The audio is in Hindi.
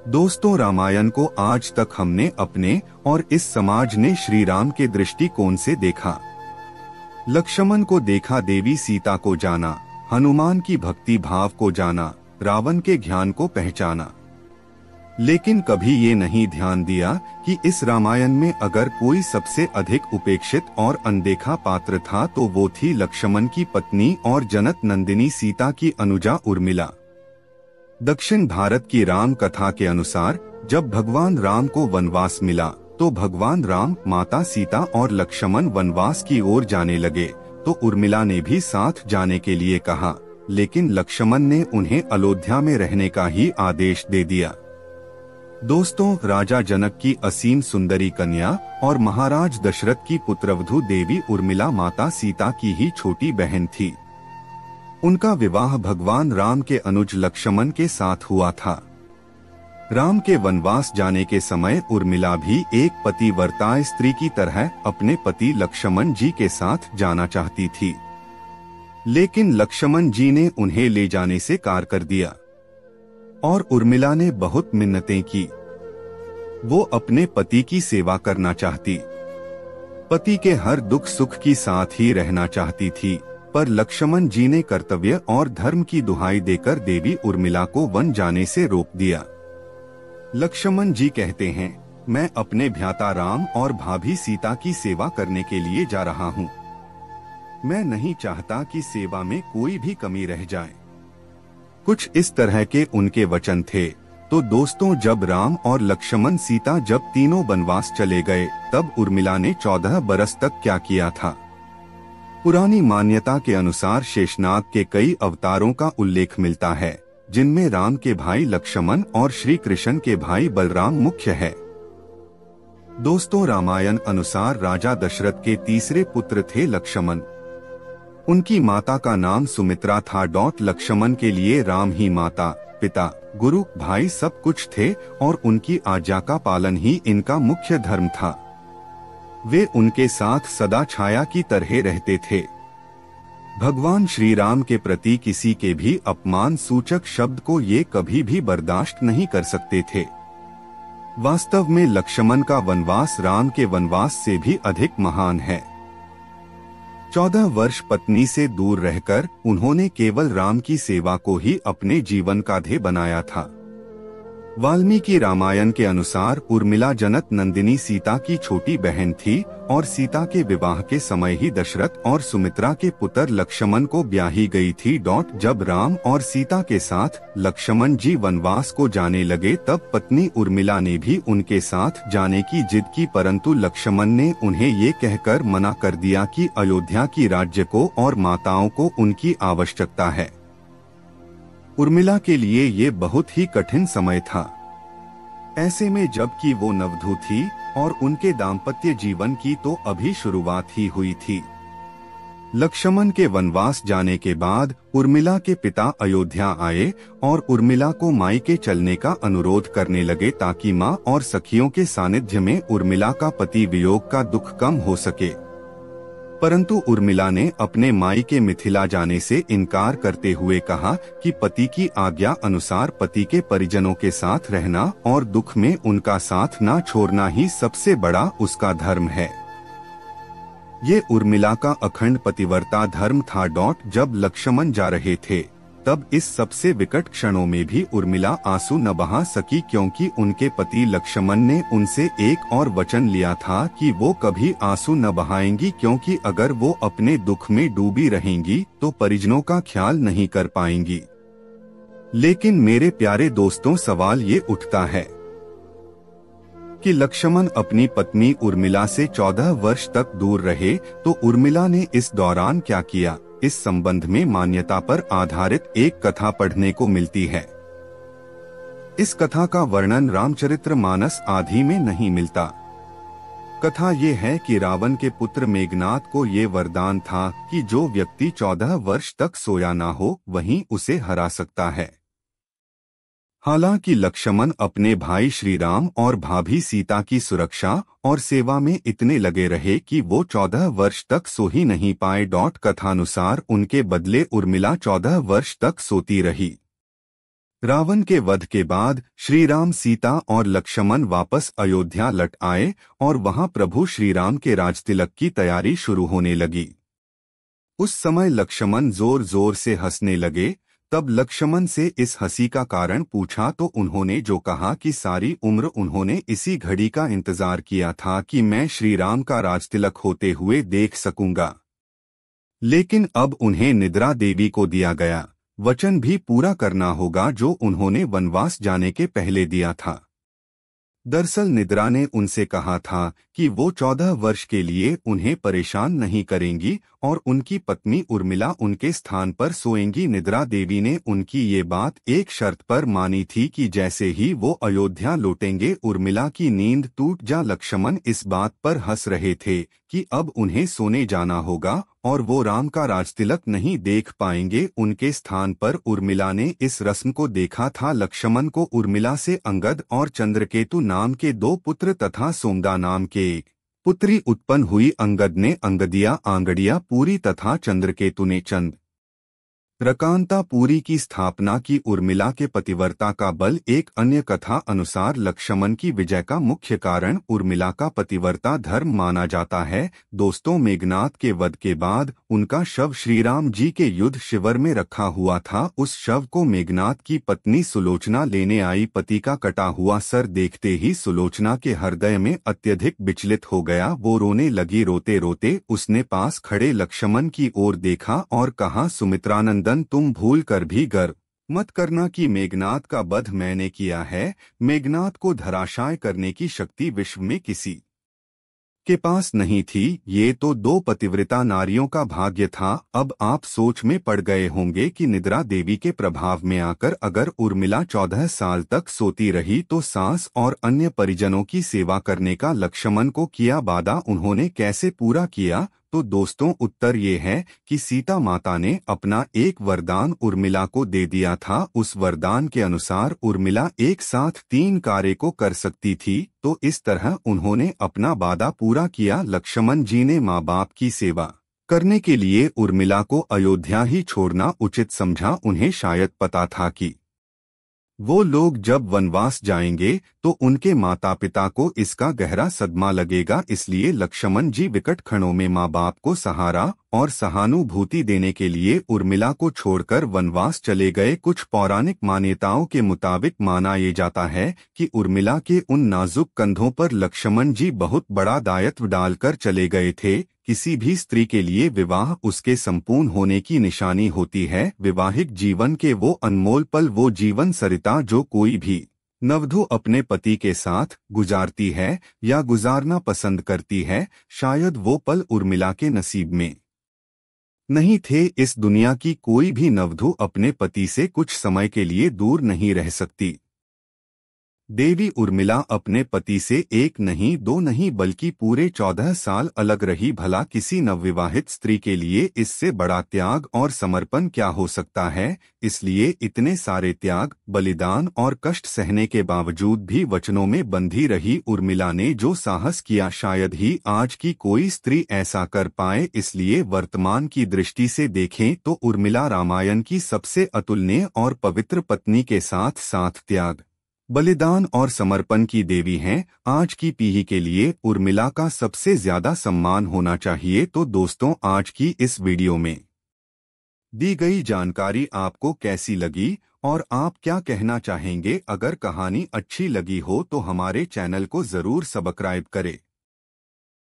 दोस्तों, रामायण को आज तक हमने अपने और इस समाज ने श्री राम के दृष्टिकोण से देखा। लक्ष्मण को देखा, देवी सीता को जाना, हनुमान की भक्ति भाव को जाना, रावण के ज्ञान को पहचाना। लेकिन कभी ये नहीं ध्यान दिया कि इस रामायण में अगर कोई सबसे अधिक उपेक्षित और अनदेखा पात्र था तो वो थी लक्ष्मण की पत्नी और जनक नंदिनी सीता की अनुजा उर्मिला। दक्षिण भारत की राम कथा के अनुसार जब भगवान राम को वनवास मिला तो भगवान राम, माता सीता और लक्ष्मण वनवास की ओर जाने लगे तो उर्मिला ने भी साथ जाने के लिए कहा, लेकिन लक्ष्मण ने उन्हें अयोध्या में रहने का ही आदेश दे दिया। दोस्तों, राजा जनक की असीम सुंदरी कन्या और महाराज दशरथ की पुत्रवधू देवी उर्मिला माता सीता की ही छोटी बहन थी। उनका विवाह भगवान राम के अनुज लक्ष्मण के साथ हुआ था। राम के वनवास जाने के समय उर्मिला भी एक पतिव्रता स्त्री की तरह अपने पति लक्ष्मण जी के साथ जाना चाहती थी, लेकिन लक्ष्मण जी ने उन्हें ले जाने से कार कर दिया और उर्मिला ने बहुत मिन्नतें की। वो अपने पति की सेवा करना चाहती, पति के हर दुख सुख की साथ ही रहना चाहती थी, पर लक्ष्मण जी ने कर्तव्य और धर्म की दुहाई देकर देवी उर्मिला को वन जाने से रोक दिया। लक्ष्मण जी कहते हैं, मैं अपने भ्राता राम और भाभी सीता की सेवा करने के लिए जा रहा हूँ। मैं नहीं चाहता कि सेवा में कोई भी कमी रह जाए। कुछ इस तरह के उनके वचन थे। तो दोस्तों, जब राम और लक्ष्मण सीता जब तीनों वनवास चले गए तब उर्मिला ने 14 बरस तक क्या किया था। पुरानी मान्यता के अनुसार शेषनाग के कई अवतारों का उल्लेख मिलता है, जिनमें राम के भाई लक्ष्मण और श्री कृष्ण के भाई बलराम मुख्य है। दोस्तों, रामायण अनुसार राजा दशरथ के तीसरे पुत्र थे लक्ष्मण। उनकी माता का नाम सुमित्रा था। लक्ष्मण के लिए राम ही माता, पिता, गुरु, भाई सब कुछ थे और उनकी आज्ञा का पालन ही इनका मुख्य धर्म था। वे उनके साथ सदा छाया की तरह रहते थे। भगवान श्री राम के प्रति किसी के भी अपमान सूचक शब्द को ये कभी भी बर्दाश्त नहीं कर सकते थे। वास्तव में लक्ष्मण का वनवास राम के वनवास से भी अधिक महान है। 14 वर्ष पत्नी से दूर रहकर उन्होंने केवल राम की सेवा को ही अपने जीवन का ध्येय बनाया था। वाल्मीकि रामायण के अनुसार उर्मिला जनक नंदिनी सीता की छोटी बहन थी और सीता के विवाह के समय ही दशरथ और सुमित्रा के पुत्र लक्ष्मण को ब्याही गई थी। जब राम और सीता के साथ लक्ष्मण जी वनवास को जाने लगे तब पत्नी उर्मिला ने भी उनके साथ जाने की जिद की, परंतु लक्ष्मण ने उन्हें ये कहकर मना कर दिया कि अयोध्या की राज्य को और माताओं को उनकी आवश्यकता है। उर्मिला के लिए ये बहुत ही कठिन समय था। ऐसे में जबकि वो नवधू थी और उनके दाम्पत्य जीवन की तो अभी शुरुआत ही हुई थी। लक्ष्मण के वनवास जाने के बाद उर्मिला के पिता अयोध्या आए और उर्मिला को मायके चलने का अनुरोध करने लगे ताकि मां और सखियों के सानिध्य में उर्मिला का पति वियोग का दुख कम हो सके। परंतु उर्मिला ने अपने मायके मिथिला जाने से इनकार करते हुए कहा कि पति की आज्ञा अनुसार पति के परिजनों के साथ रहना और दुख में उनका साथ ना छोड़ना ही सबसे बड़ा उसका धर्म है। ये उर्मिला का अखंड पतिव्रता धर्म था। जब लक्ष्मण जा रहे थे तब इस सबसे विकट क्षणों में भी उर्मिला आंसू न बहा सकी, क्योंकि उनके पति लक्ष्मण ने उनसे एक और वचन लिया था कि वो कभी आंसू न बहाएंगी, क्योंकि अगर वो अपने दुख में डूबी रहेंगी तो परिजनों का ख्याल नहीं कर पाएंगी। लेकिन मेरे प्यारे दोस्तों, सवाल ये उठता है कि लक्ष्मण अपनी पत्नी उर्मिला से 14 वर्ष तक दूर रहे तो उर्मिला ने इस दौरान क्या किया। इस संबंध में मान्यता पर आधारित एक कथा पढ़ने को मिलती है। इस कथा का वर्णन रामचरितमानस आदि में नहीं मिलता। कथा ये है कि रावण के पुत्र मेघनाद को ये वरदान था कि जो व्यक्ति 14 वर्ष तक सोया ना हो वहीं उसे हरा सकता है। हालांकि लक्ष्मण अपने भाई श्री राम और भाभी सीता की सुरक्षा और सेवा में इतने लगे रहे कि वो 14 वर्ष तक सो ही नहीं पाए। कथानुसार उनके बदले उर्मिला 14 वर्ष तक सोती रही। रावण के वध के बाद श्री राम, सीता और लक्ष्मण वापस अयोध्या लौट आए और वहां प्रभु श्री राम के राजतिलक की तैयारी शुरू होने लगी। उस समय लक्ष्मण जोर जोर से हंसने लगे। तब लक्ष्मण से इस हंसी का कारण पूछा तो उन्होंने जो कहा कि सारी उम्र उन्होंने इसी घड़ी का इंतजार किया था कि मैं श्री राम का राजतिलक होते हुए देख सकूंगा। लेकिन अब उन्हें निद्रा देवी को दिया गया वचन भी पूरा करना होगा जो उन्होंने वनवास जाने के पहले दिया था। दरअसल निद्रा ने उनसे कहा था कि वो 14 वर्ष के लिए उन्हें परेशान नहीं करेंगी और उनकी पत्नी उर्मिला उनके स्थान पर सोएंगी। निद्रा देवी ने उनकी ये बात एक शर्त पर मानी थी कि जैसे ही वो अयोध्या लौटेंगे उर्मिला की नींद टूट जा। लक्ष्मण इस बात पर हंस रहे थे कि अब उन्हें सोने जाना होगा और वो राम का राजतिलक नहीं देख पाएंगे। उनके स्थान पर उर्मिला ने इस रस्म को देखा था। लक्ष्मण को उर्मिला से अंगद और चंद्रकेतु नाम के 2 पुत्र तथा सोमदा नाम के एक पुत्री उत्पन्न हुई। अंगद ने अंगदिया आंगड़िया पुरी तथा चंद्रकेतु ने रकांता पुरी की स्थापना की। उर्मिला के पतिव्रता का बल एक अन्य कथा अनुसार लक्ष्मण की विजय का मुख्य कारण उर्मिला का पतिव्रता धर्म माना जाता है। दोस्तों, मेघनाद के वध के बाद उनका शव श्रीराम जी के युद्ध शिविर में रखा हुआ था। उस शव को मेघनाद की पत्नी सुलोचना लेने आई। पति का कटा हुआ सर देखते ही सुलोचना के हृदय में अत्यधिक विचलित हो गया। वो रोने लगी। रोते रोते उसने पास खड़े लक्ष्मण की ओर देखा और कहा, सुमित्रानंदन, तुम भूल कर भी गर्व मत करना कि मेघनाद का वध मैंने किया है। मेघनाद को धराशायी करने की शक्ति विश्व में किसी के पास नहीं थी। ये तो 2 पतिव्रता नारियों का भाग्य था। अब आप सोच में पड़ गए होंगे कि निद्रा देवी के प्रभाव में आकर अगर उर्मिला 14 साल तक सोती रही तो सास और अन्य परिजनों की सेवा करने का लक्ष्मण को किया वादा उन्होंने कैसे पूरा किया। तो दोस्तों, उत्तर ये है कि सीता माता ने अपना एक वरदान उर्मिला को दे दिया था। उस वरदान के अनुसार उर्मिला एक साथ 3 कार्य को कर सकती थी। तो इस तरह उन्होंने अपना वादा पूरा किया। लक्ष्मण जी ने माँ बाप की सेवा करने के लिए उर्मिला को अयोध्या ही छोड़ना उचित समझा। उन्हें शायद पता था कि वो लोग जब वनवास जाएंगे तो उनके माता पिता को इसका गहरा सदमा लगेगा। इसलिए लक्ष्मण जी विकट क्षणों में माँ बाप को सहारा और सहानुभूति देने के लिए उर्मिला को छोड़कर वनवास चले गए। कुछ पौराणिक मान्यताओं के मुताबिक माना ये जाता है कि उर्मिला के उन नाजुक कंधों पर लक्ष्मण जी बहुत बड़ा दायित्व डालकर चले गए थे। किसी भी स्त्री के लिए विवाह उसके संपूर्ण होने की निशानी होती है। विवाहिक जीवन के वो अनमोल पल, वो जीवन सरिता जो कोई भी नवधु अपने पति के साथ गुजारती है या गुजारना पसंद करती है, शायद वो पल उर्मिला के नसीब में नहीं थे। इस दुनिया की कोई भी नवधु अपने पति से कुछ समय के लिए दूर नहीं रह सकती। देवी उर्मिला अपने पति से 1 नहीं 2 नहीं बल्कि पूरे 14 साल अलग रही। भला किसी नवविवाहित स्त्री के लिए इससे बड़ा त्याग और समर्पण क्या हो सकता है। इसलिए इतने सारे त्याग, बलिदान और कष्ट सहने के बावजूद भी वचनों में बंधी रही उर्मिला ने जो साहस किया शायद ही आज की कोई स्त्री ऐसा कर पाए। इसलिए वर्तमान की दृष्टि से देखें तो उर्मिला रामायण की सबसे अतुलनीय और पवित्र पत्नी के साथ साथ त्याग, बलिदान और समर्पण की देवी हैं। आज की पीढ़ी के लिए उर्मिला का सबसे ज्यादा सम्मान होना चाहिए। तो दोस्तों, आज की इस वीडियो में दी गई जानकारी आपको कैसी लगी और आप क्या कहना चाहेंगे। अगर कहानी अच्छी लगी हो तो हमारे चैनल को जरूर सब्सक्राइब करें।